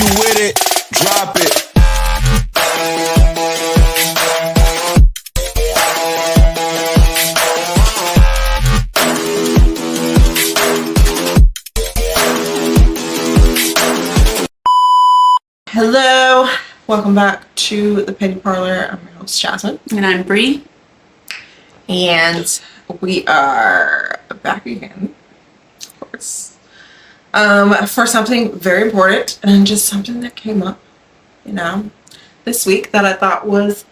you with it, drop it. Hello, welcome back to the Petty Parlor. I'm your host, Jasmine. And I'm Bree. And we are back again, of course, for something very important and just something that came up, this week that I thought was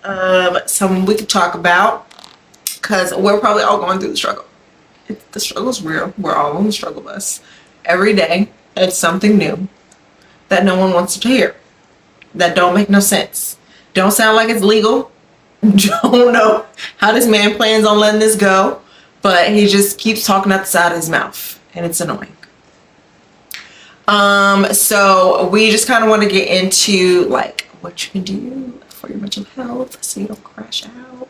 something we could talk about, because we're probably all going through the struggle. The struggle's real. We're all on the struggle bus. Every day, it's something new that no one wants to hear, that don't make no sense, don't sound like it's legal, don't know how this man plans on letting this go, but he just keeps talking out the side of his mouth, and it's annoying. So we just kind of want to get into like what you can do for your mental health so you don't crash out,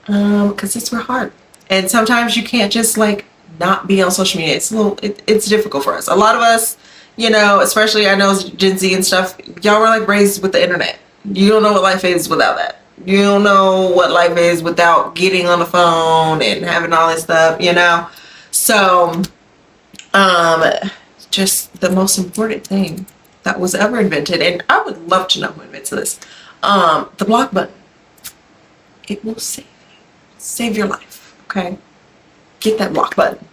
because it's real hard, and sometimes you can't just like not be on social media. It's difficult for us. A lot of us, especially I know Gen Z and stuff, y'all were like raised with the internet. You don't know what life is without that. You don't know what life is without getting on the phone and having all this stuff, So, just the most important thing that was ever invented, and I would love to know who invented this, the block button. It will save your life, okay? Get that block button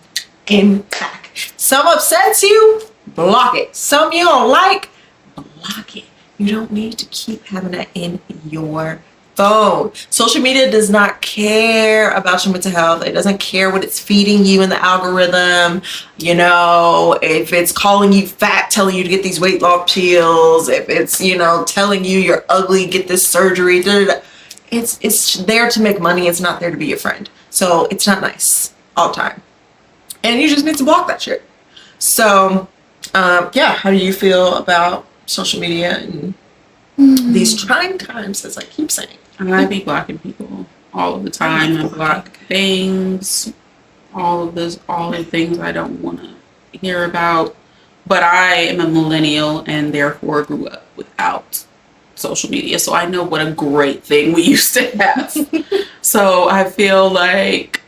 in back. Some upsets you, block it. Some you don't like, block it. You don't need to keep having that in your phone. Social media does not care about your mental health. It doesn't care what it's feeding you in the algorithm. If it's calling you fat, telling you to get these weight loss pills, if it's, telling you you're ugly, get this surgery, it's there to make money. It's not there to be your friend. So it's not nice all the time. And you just need to block that shit. So, how do you feel about social media and these trying times, as I keep saying? I be blocking people all of the time. I block things, all the things I don't want to hear about. But I am a millennial and therefore grew up without social media. So I know what a great thing we used to have. So I feel like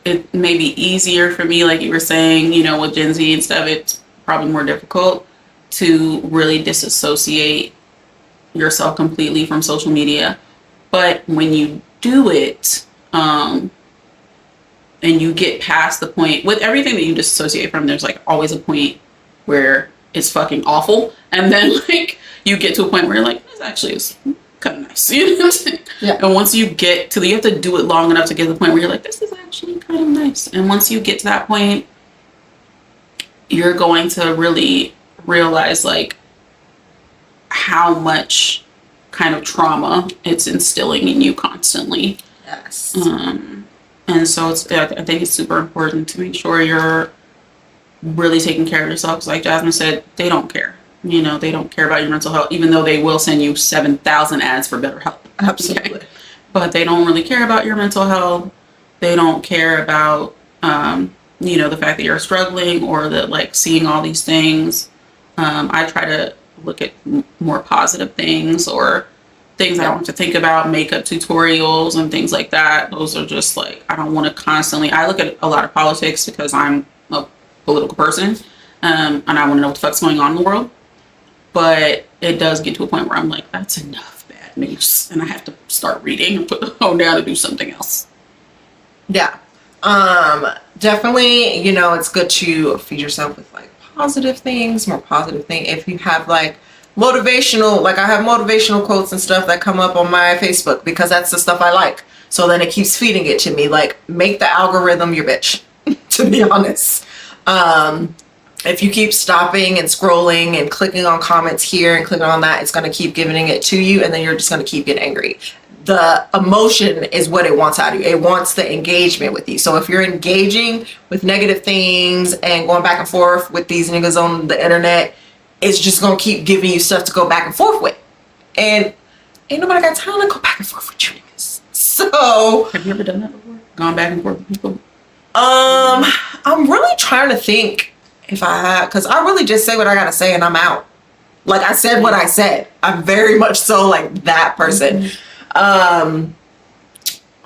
it may be easier for me, like you were saying, with Gen Z and stuff, it's probably more difficult to really disassociate yourself completely from social media. But when you do it, and you get past the point, with everything that you disassociate from, there's like always a point where it's fucking awful. And then like you get to a point where you're like, this actually is kind of nice. You know what I'm saying? Yeah. And once you get to you have to do it long enough to get to the point where you're like, this is actually kind of nice. And once you get to that point, you're going to really realize like how much kind of trauma it's instilling in you constantly. Yes. And so I think it's super important to make sure you're really taking care of yourself. Because like Jasmine said, they don't care. They don't care about your mental health, even though they will send you 7,000 ads for better health. Absolutely. Okay? But they don't really care about your mental health. They don't care about, the fact that you're struggling or that like seeing all these things. I try to look at more positive things or things I don't have to think about, makeup tutorials and things like that. Those are just like, I don't want to constantly, I look at a lot of politics because I'm a political person, and I want to know what the fuck's going on in the world. But it does get to a point where I'm like, that's enough bad news. And I have to start reading and put the phone down and do something else. Yeah. Definitely, it's good to feed yourself with like positive things, more positive thing. If you have like motivational, like I have motivational quotes and stuff that come up on my Facebook because that's the stuff I like. So then it keeps feeding it to me. Like, make the algorithm your bitch, to be honest. If you keep stopping and scrolling and clicking on comments here and clicking on that, it's going to keep giving it to you, and then you're just going to keep getting angry. The emotion is what it wants out of you. It wants the engagement with you. So if you're engaging with negative things and going back and forth with these niggas on the internet, it's just going to keep giving you stuff to go back and forth with. And ain't nobody got time to go back and forth with you niggas. So have you ever done that before? Gone back and forth with people? I'm really trying to think if I have, because I really just say what I gotta say and I'm out. Like, I said what I said. I'm very much so like that person.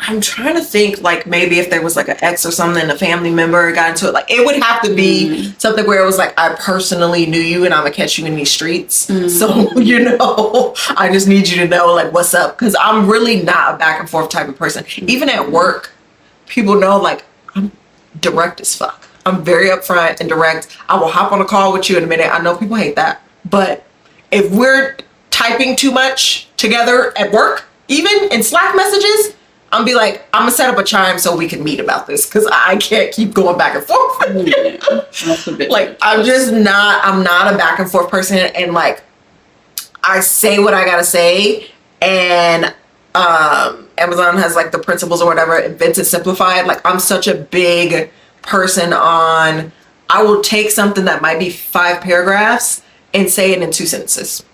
I'm trying to think, like, maybe if there was like an ex or something, a family member got into it, like, it would have to be something where it was like, I personally knew you and I'm gonna catch you in these streets. So, you know, I just need you to know, like, what's up. Because I'm really not a back and forth type of person. Even at work, people know, like, I'm direct as fuck. I'm very upfront and direct. I will hop on a call with you in a minute. I know people hate that. But if we're typing too much together at work, even in Slack messages, I'm be like, I'm gonna set up a chime so we can meet about this, because I can't keep going back and forth. That's a bit like, I'm not a back and forth person, and like, I say what I gotta say, and Amazon has like the principles or whatever, Invented Simplified. Like, I'm such a big person on, I will take something that might be 5 paragraphs and say it in 2 sentences,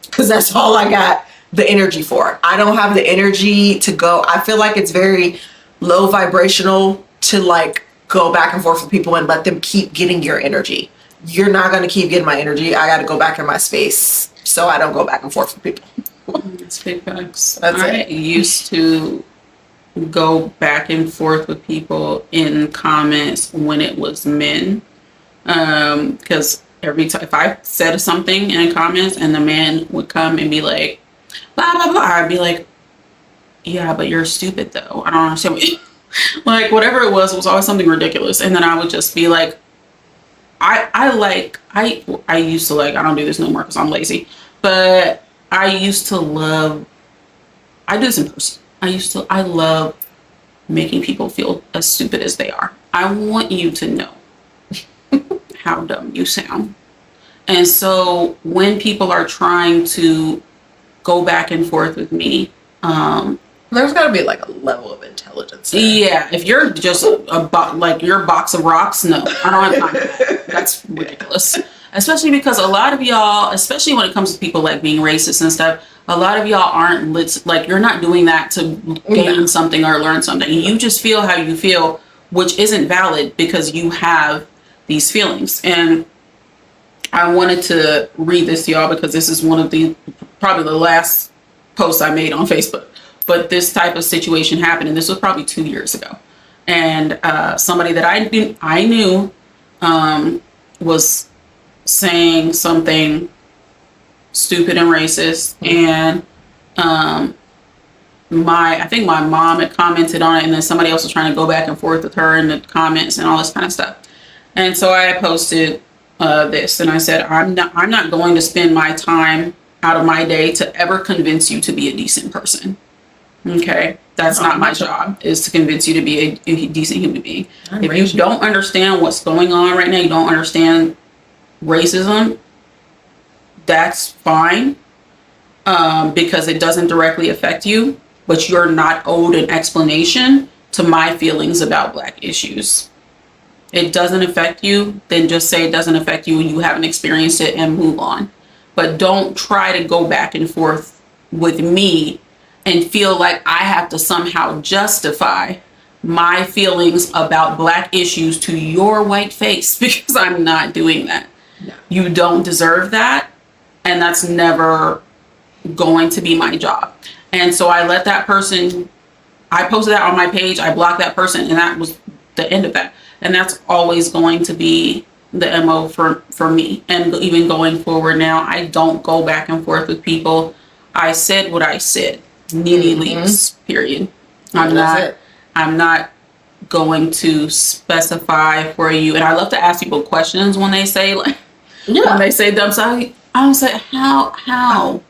because that's all I got the energy for. I don't have the energy to go. I feel like it's very low vibrational to like go back and forth with people and let them keep getting your energy. You're not going to keep getting my energy. I got to go back in my space, so I don't go back and forth with people. That's big facts. That's I it. used to go back and forth with people in comments when it was men, because every time if I said something in comments and the man would come and be like, blah blah blah, I'd be like, yeah, but you're stupid though. I don't understand what you like, whatever it was always something ridiculous. And then I would just be like, I used to like, I don't do this no more because I'm lazy, but I used to love, I do this in person. I love making people feel as stupid as they are. I want you to know how dumb you sound. And so when people are trying to go back and forth with me, there's got to be like a level of intelligence there. Yeah, if you're just like your box of rocks, no, I don't have time for that. That's ridiculous. Especially because a lot of y'all, especially when it comes to people like being racist and stuff, a lot of y'all aren't like, you're not doing that to gain something or learn something. You just feel how you feel, which isn't valid because you have these feelings. And I wanted to read this to y'all because this is one of the, probably the last posts I made on Facebook. But this type of situation happened, and this was probably 2 years ago. And somebody that I knew was saying something stupid and racist, and I think my mom had commented on it, and then somebody else was trying to go back and forth with her in the comments and all this kind of stuff. And so I posted this, and I said, I'm not going to spend my time out of my day to ever convince you to be a decent person. Okay, that's not my job, is to convince you to be a decent human being. If you don't understand what's going on right now, you don't understand racism, that's fine, because it doesn't directly affect you, but you're not owed an explanation to my feelings about Black issues. It doesn't affect you, then just say it doesn't affect you, you haven't experienced it, and move on. But don't try to go back and forth with me and feel like I have to somehow justify my feelings about Black issues to your white face, because I'm not doing that. No. You don't deserve that, and that's never going to be my job. And so I let that person, I posted that on my page, I blocked that person, and that was the end of that. And that's always going to be the MO for me. And even going forward now, I don't go back and forth with people. I said what I said. Nene leaves, period. I'm not going to specify for you. And I love to ask people questions when they say, like, when they say dumb stuff. I don't say, how?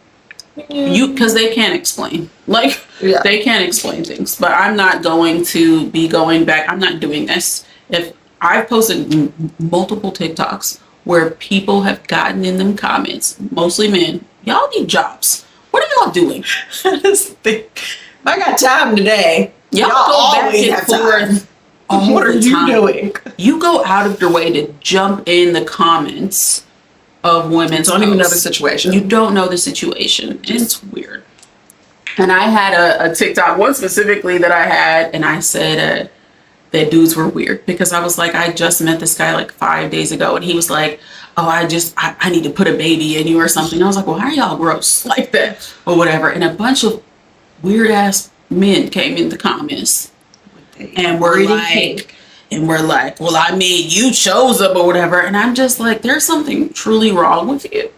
Because they can't explain. Like, they can't explain things. But I'm not going to be going back. I'm not doing this. If I've posted multiple TikToks where people have gotten in them comments, mostly men, y'all need jobs. What are y'all doing? I just think, I got time today. Y'all go back and forth. What are you doing? You go out of your way to jump in the comments of women's Don't even know the situation. You don't know the situation. It's weird. And I had a TikTok, one specifically that I had, and I said that dudes were weird, because I was like, I just met this guy like 5 days ago, and he was like, I need to put a baby in you or something. I was like, well, how are y'all gross like that or whatever? And a bunch of weird ass men came in the comments and were like, well, I mean, you chose them or whatever. And I'm just like, there's something truly wrong with you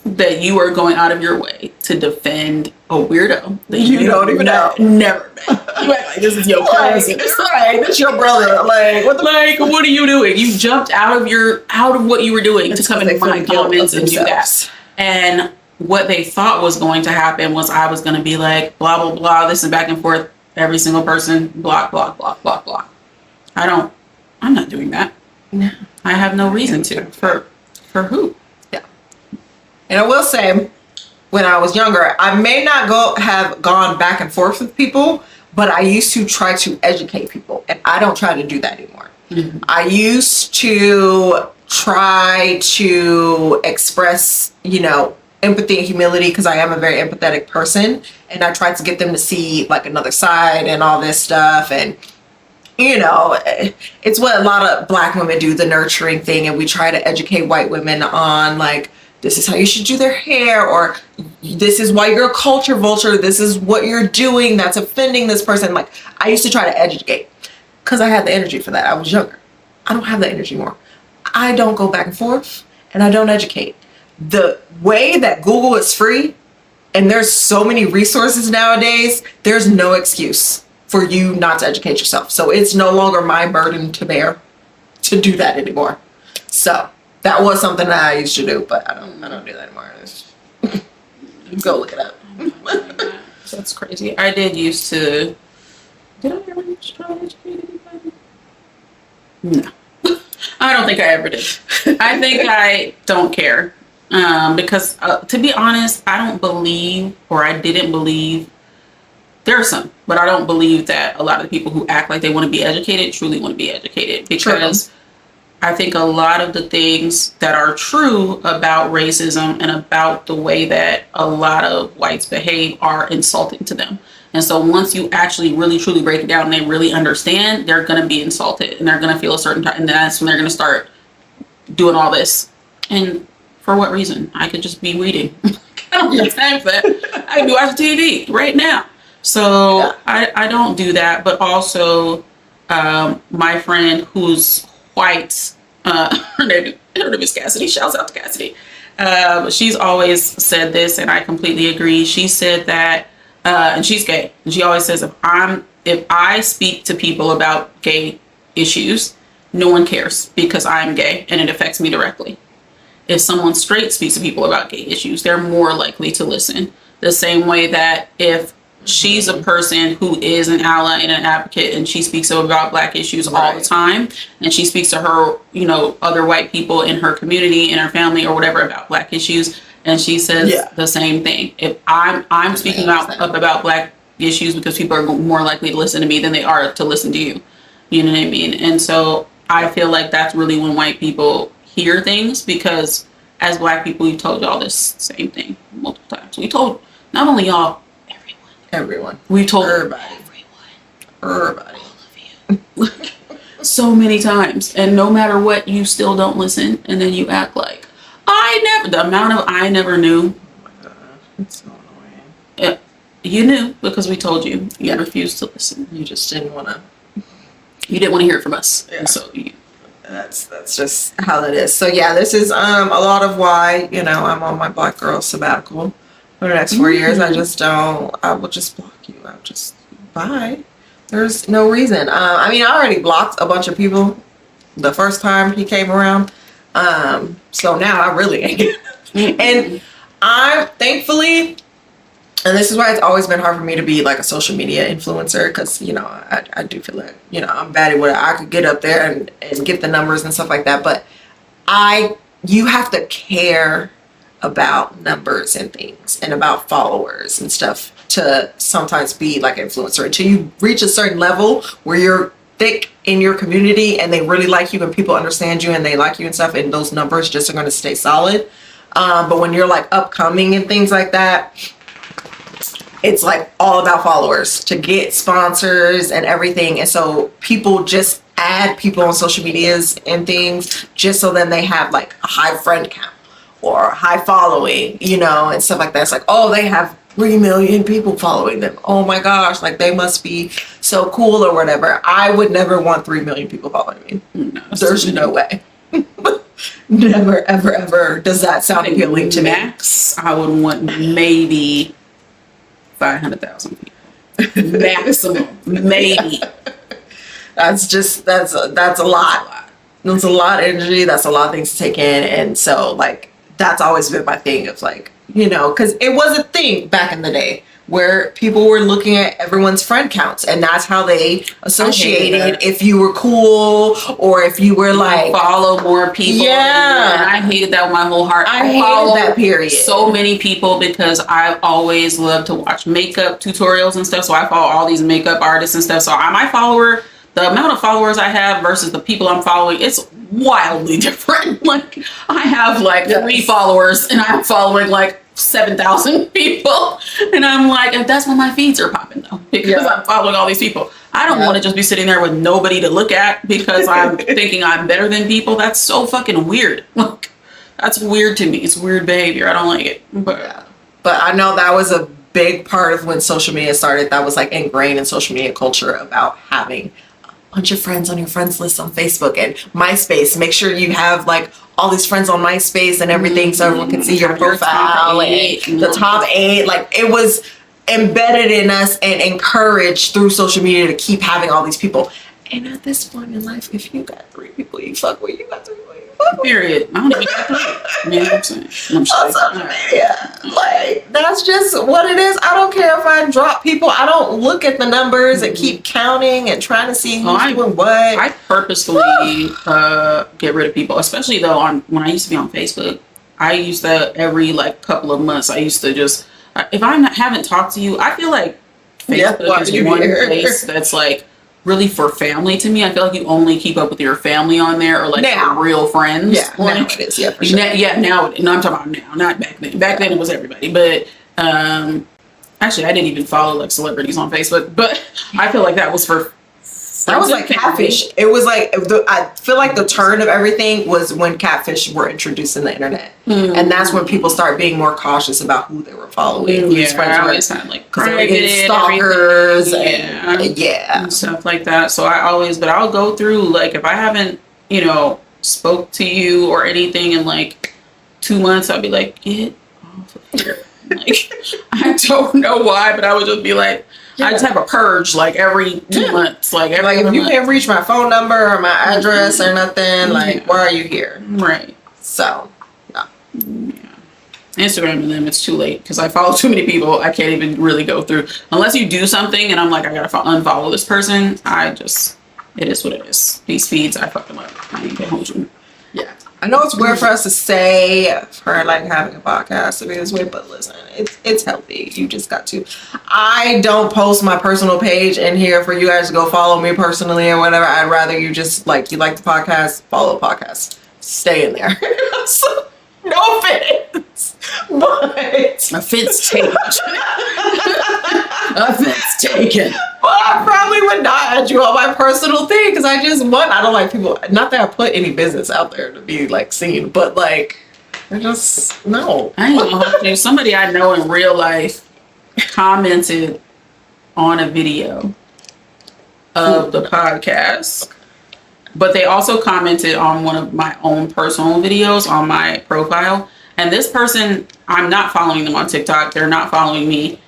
that you are going out of your way to defend a weirdo that You don't even know. Never met. You act like this is your cousin. It's like, this your brother. Like, what are you doing? You jumped out of what you were doing to come into my comments and do that. And what they thought was going to happen was I was going to be like, blah, blah, blah. This is back and forth. Every single person, block, block, block, block, block. I'm not doing that. No. I have no reason to. For who? Yeah. And I will say, when I was younger, I may not have gone back and forth with people, but I used to try to educate people, and I don't try to do that anymore. Mm-hmm. I used to try to express, empathy and humility, because I am a very empathetic person, and I tried to get them to see like another side and all this stuff. And it's what a lot of Black women do, the nurturing thing, and we try to educate white women on like, this is how you should do their hair, or this is why you're a culture vulture, this is what you're doing that's offending this person. Like, I used to try to educate because I had the energy for that. I was younger. I don't have the energy more. I don't go back and forth, and I don't educate. The way that Google is free, and there's so many resources nowadays, there's no excuse for you not to educate yourself. So it's no longer my burden to bear to do that anymore. So that was something that I used to do, but I don't do that anymore. Go look it up. That's crazy. I did used to. Did I ever try to educate anybody? No. I don't think I ever did. I think I don't care. Because to be honest, I don't believe, or I didn't believe, there are some, but I don't believe that a lot of the people who act like they want to be educated truly want to be educated. Because I think a lot of the things that are true about racism and about the way that a lot of whites behave are insulting to them. And so once you actually really truly break it down and they really understand, they're going to be insulted and they're going to feel a certain time. And that's when they're going to start doing all this. And for what reason? I could just be reading. I don't have time for that. I can be watching TV right now. So I don't do that. But also my friend who's white, her name is Cassidy. Shouts out to Cassidy. She's always said this, and I completely agree. She said that, and she's gay. And she always says, if I speak to people about gay issues, no one cares because I'm gay and it affects me directly. If someone straight speaks to people about gay issues, they're more likely to listen. The same way that if she's a person who is an ally and an advocate and she speaks about Black issues all the time, and she speaks to her, other white people in her community, in her family or whatever about Black issues, and she says the same thing. If I'm speaking about Black issues because people are more likely to listen to me than they are to listen to you. You know what I mean? And so I feel like that's really when white people hear things, because as Black people, we've told y'all this same thing multiple times. We told not only y'all, everyone. We told everybody. All of you. So many times. And no matter what, you still don't listen. And then you act like, the amount of I never knew. Oh my God. It's so annoying. You knew because we told you. You refused to listen. You just didn't want to. You didn't want to hear it from us. Yeah. And so that's just how that is. So yeah, this is a lot of why, I'm on my Black girl sabbatical for the next 4 years. I will just block you. I'll just, bye. There's no reason. I already blocked a bunch of people the first time he came around. So now I really ain't. And I'm thankfully, and this is why it's always been hard for me to be like a social media influencer, because, I do feel like, I'm bad at what I could get up there and get the numbers and stuff like that. But you have to care about numbers and things and about followers and stuff to sometimes be like an influencer until you reach a certain level where you're thick in your community and they really like you and people understand you and they like you and stuff, and those numbers just are going to stay solid. But when you're like upcoming and things like that, it's like all about followers to get sponsors and everything. And so people just add people on social medias and things just so then they have like a high friend count or high following, you know, and stuff like that. It's like, oh, they have 3 million people following them. Oh my gosh, like they must be so cool or whatever. I would never want 3 million people following me. No, there's no way. Never, ever, ever does that sound appealing to max, me. I would want maybe 500,000 people. Maximum, maybe. That's a lot. That's a lot of energy. That's a lot of things to take in. And so like, that's always been my thing of like, you know, because it was a thing back in the day where people were looking at everyone's friend counts, and that's how they associated if you were cool or if you were like follow more people. Yeah, and I hated that with my whole heart. I hated that period. So many people because I've always loved to watch makeup tutorials and stuff. So I follow all these makeup artists and stuff. So my follower, the amount of followers I have versus the people I'm following, it's wildly different. Like I have like 3 followers and I'm following like 7,000 people, and I'm like, that's when my feeds are popping though, because I'm following all these people. I don't want to just be sitting there with nobody to look at because I'm thinking I'm better than people. That's so fucking weird. Like, that's weird to me. It's weird behavior. I don't like it. But I know that was a big part of when social media started. That was like ingrained in social media culture about having a bunch of friends on your friends list on Facebook and MySpace. Make sure you have like all these friends on MySpace and everything so everyone can see your profile and the top 8. Like it was embedded in us and encouraged through social media to keep having all these people. And at this point in life, if you got 3 people you fuck with, you got 3 people you fuck with. Period. I don't even got 3. You know what I'm saying? On social media. Like, that's just what it is. I don't care if I drop people. I don't look at the numbers and keep counting and trying to see who's doing what. I purposefully get rid of people, especially though when I used to be on Facebook. I used to every like couple of months. I used to just if I haven't talked to you, I feel like Facebook is one place that's like really for family to me. I feel like you only keep up with your family on there or like your real friends. Yeah, now it is. Yeah, for sure. Now I'm talking about now, not back then. Back then it was everybody. But actually, I didn't even follow like celebrities on Facebook. But I feel like that was for. That was like catfish. It was like I feel like the turn of everything was when catfish were introduced in the internet, and that's when people start being more cautious about who they were following. Who these friends were, sound like because they were getting stalkers and stuff like that. So I'll go through like if I haven't spoke to you or anything in like 2 months, I'll be like, get off of here. Like I don't know why, but I would just be like. I just have a purge like every 2 months. Like if you can't reach my phone number or my address or nothing, like why are you here? Right. So, yeah. Instagram and them, it's too late because I follow too many people. I can't even really go through unless you do something and I'm like I gotta unfollow this person. It is what it is. These feeds, I fuck them up. I ain't gonna hold you. Yeah. I know it's weird for us to say for like having a podcast to be this way, but listen, it's healthy. You just got to. I don't post my personal page in here for you guys to go follow me personally or whatever. I'd rather you just you like the podcast, follow the podcast, stay in there. So, no offense, but offense taken. Offense taken. Well, I probably would not add you on my personal thing because I don't like people. Not that I put any business out there to be like seen, but like I just no. I ain't gonna hold you. Somebody I know in real life commented on a video of the podcast, but they also commented on one of my own personal videos on my profile. And this person, I'm not following them on TikTok. They're not following me.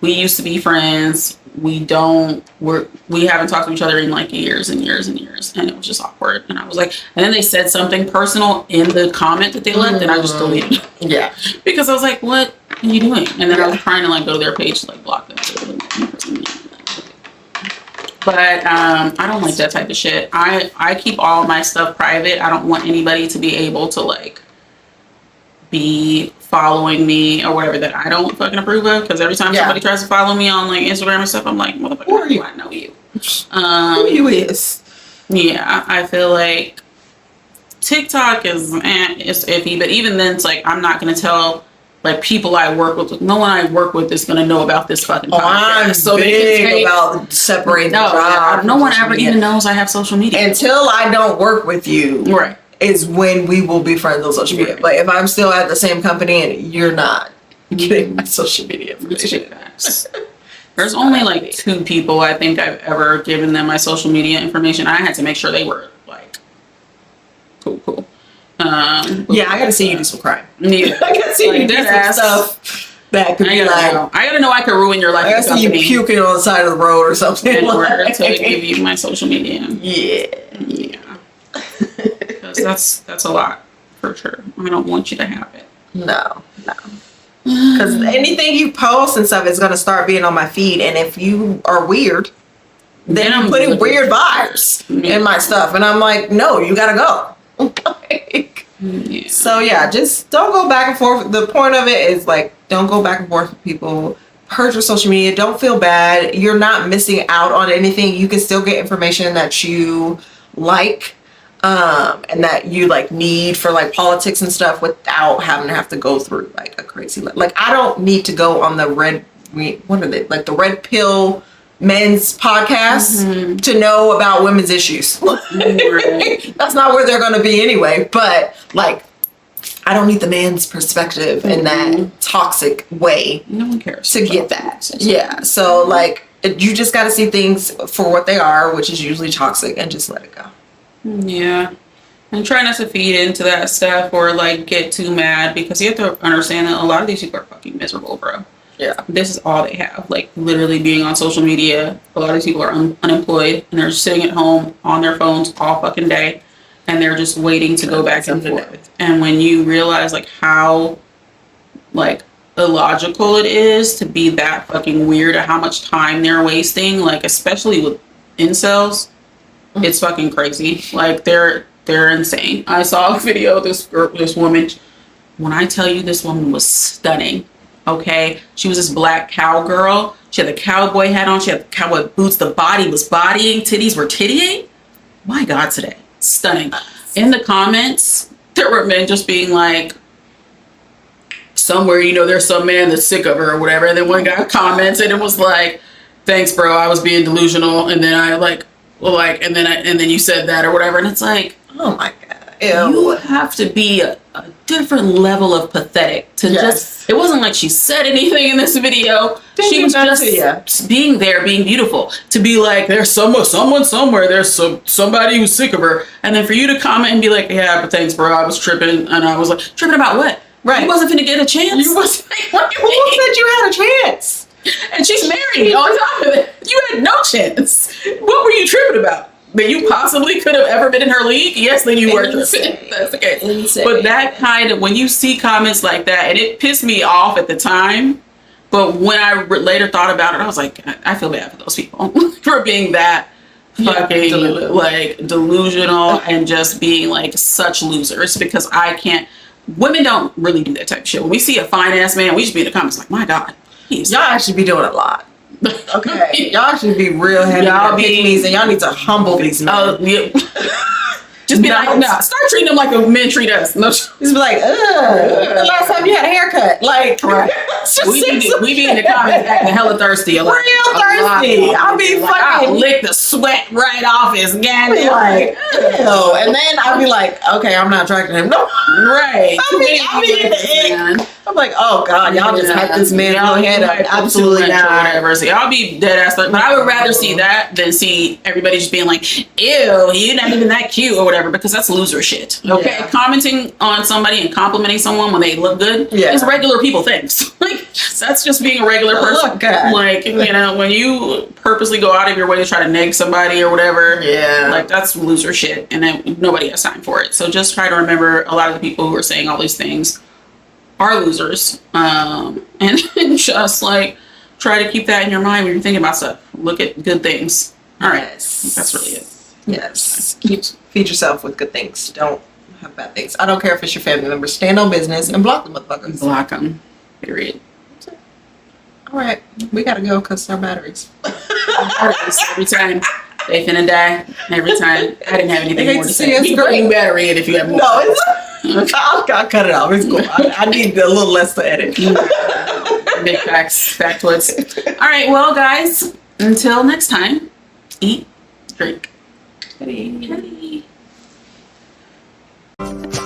We used to be friends. We haven't talked to each other in like years and years and years. And it was just awkward. And I was like, and then they said something personal in the comment that they left and I just deleted it. Yeah. Because I was like, what are you doing? And then I was trying to like go to their page to like block them. But I don't like that type of shit. I keep all my stuff private. I don't want anybody to be able to like be following me or whatever that I don't fucking approve of. Because every time somebody tries to follow me on like Instagram and stuff, I'm like, motherfucker, who are you? I know you. Who you is? Yeah, I feel like TikTok is it's iffy, but even then it's like I'm not gonna tell like people I work with. No one I work with is gonna know about this fucking podcast. I'm So big about separating the job. No one ever even knows I have social media until I don't work with you. Right. Is when we will be friends on social media. Right. But if I'm still at the same company and you're not getting my social media It's information. facts. There's only like 2 people I think I've ever given them my social media information. I had to make sure they were like cool. Yeah, I gotta see you do some crime. Yeah. I gotta see you do some stuff that could be like. I gotta know I could ruin your life. I gotta see you puking on the side of the road or something. in order like. to give you my social media. Yeah. Because that's a lot for sure. I don't want you to have it. No. Because anything you post and stuff is gonna start being on my feed, and if you are weird, then I'm putting weird vibes in my stuff, and I'm like, no, you gotta go. Yeah. So yeah, just don't go back and forth. The point of it is like, don't go back and forth with people. Purge your social media. Don't feel bad. You're not missing out on anything. You can still get information that you like, and that you like need for like politics and stuff without having to have to go through like a crazy, like I don't need to go on the what are they, like the red pill men's podcast to know about women's issues. Right. That's not where they're going to be anyway. But like, I don't need the man's perspective in that toxic way. No one cares to get that. Yeah. So like, you just got to see things for what they are, which is usually toxic, and just let it go. Yeah. And try not to feed into that stuff or like get too mad, because you have to understand that a lot of these people are fucking miserable, bro. Yeah. This is all they have. Like literally being on social media. A lot of these people are unemployed and they're sitting at home on their phones all fucking day, and they're just waiting to go back and forth. And when you realize like how like illogical it is to be that fucking weird at how much time they're wasting, like especially with incels, it's fucking crazy. Like they're insane. I saw a video of this woman. When I tell you, this woman was stunning. Okay, she was this black cowgirl. She had the cowboy hat on. She had the cowboy boots. The body was bodying. Titties were tittying. My God, today. Stunning. In the comments, there were men just being like, somewhere, there's some man that's sick of her or whatever. And then one guy commented and was like, thanks, bro. I was being delusional. And then and then you said that or whatever. And it's like, oh my God. Ew. You have to be a different level of pathetic to just, it wasn't like she said anything in this video. She was just being there, being beautiful. To be like, there's someone somewhere, there's somebody who's sick of her. And then for you to comment and be like, yeah, but thanks, bro. I was tripping. And I was like, tripping about what? Right. You wasn't finna get a chance. You wasn't. What you said you had a chance? And she's married on top of it. You had no chance. What were you tripping about? That you possibly could have ever been in her league? Yes, then you were tripping. That's okay. Insane. But that kind of, when you see comments like that, and it pissed me off at the time, but when I later thought about it, I was like, I feel bad for those people for being that fucking delusional and just being like such losers, because women don't really do that type of shit. When we see a fine ass man, we just be in the comments like, my God. Y'all actually be doing a lot. Okay. Y'all should be real heavy. Y'all pick-me's, and y'all need to humble these men. Yeah. Just be like, no, start treating them like men treat us. No, just be like, when the last time you had a haircut? Like, right. we be in the comments acting hella thirsty. Real thirsty. I'll be fucking I'll lick the sweat right off his goddamn. Like, ew. And then I'll be like, okay, I'm not attracting him. No. Right. I'll be in the end. I'm like, oh God, y'all just hype this man's little head up. Absolutely not. Whatever. So y'all be dead ass. But I would rather see that than see everybody just being like, ew, you're not even that cute or whatever, because that's loser shit. Okay. Yeah. Commenting on somebody and complimenting someone when they look good is regular people things. Like, that's just being a regular person. Look good. Like, when you purposely go out of your way to try to neg somebody or whatever, like that's loser shit, and then nobody has time for it. So just try to remember, a lot of the people who are saying all these things are losers, and just like try to keep that in your mind when you're thinking about stuff. Look at good things. All right, that's really it. Yes, feed yourself with good things. Don't have bad things. I don't care if it's your family members. Stand on business and block the motherfuckers. Block them. Period. All right, we gotta go because our batteries. Every time they finna die. Every time. I didn't have anything more to say. You bring battery in if you have more. No, it's I'll cut it off. It's cool. I need a little less to edit. Big facts, factoids. All right, well, guys, until next time, eat, drink. Hey. Hey.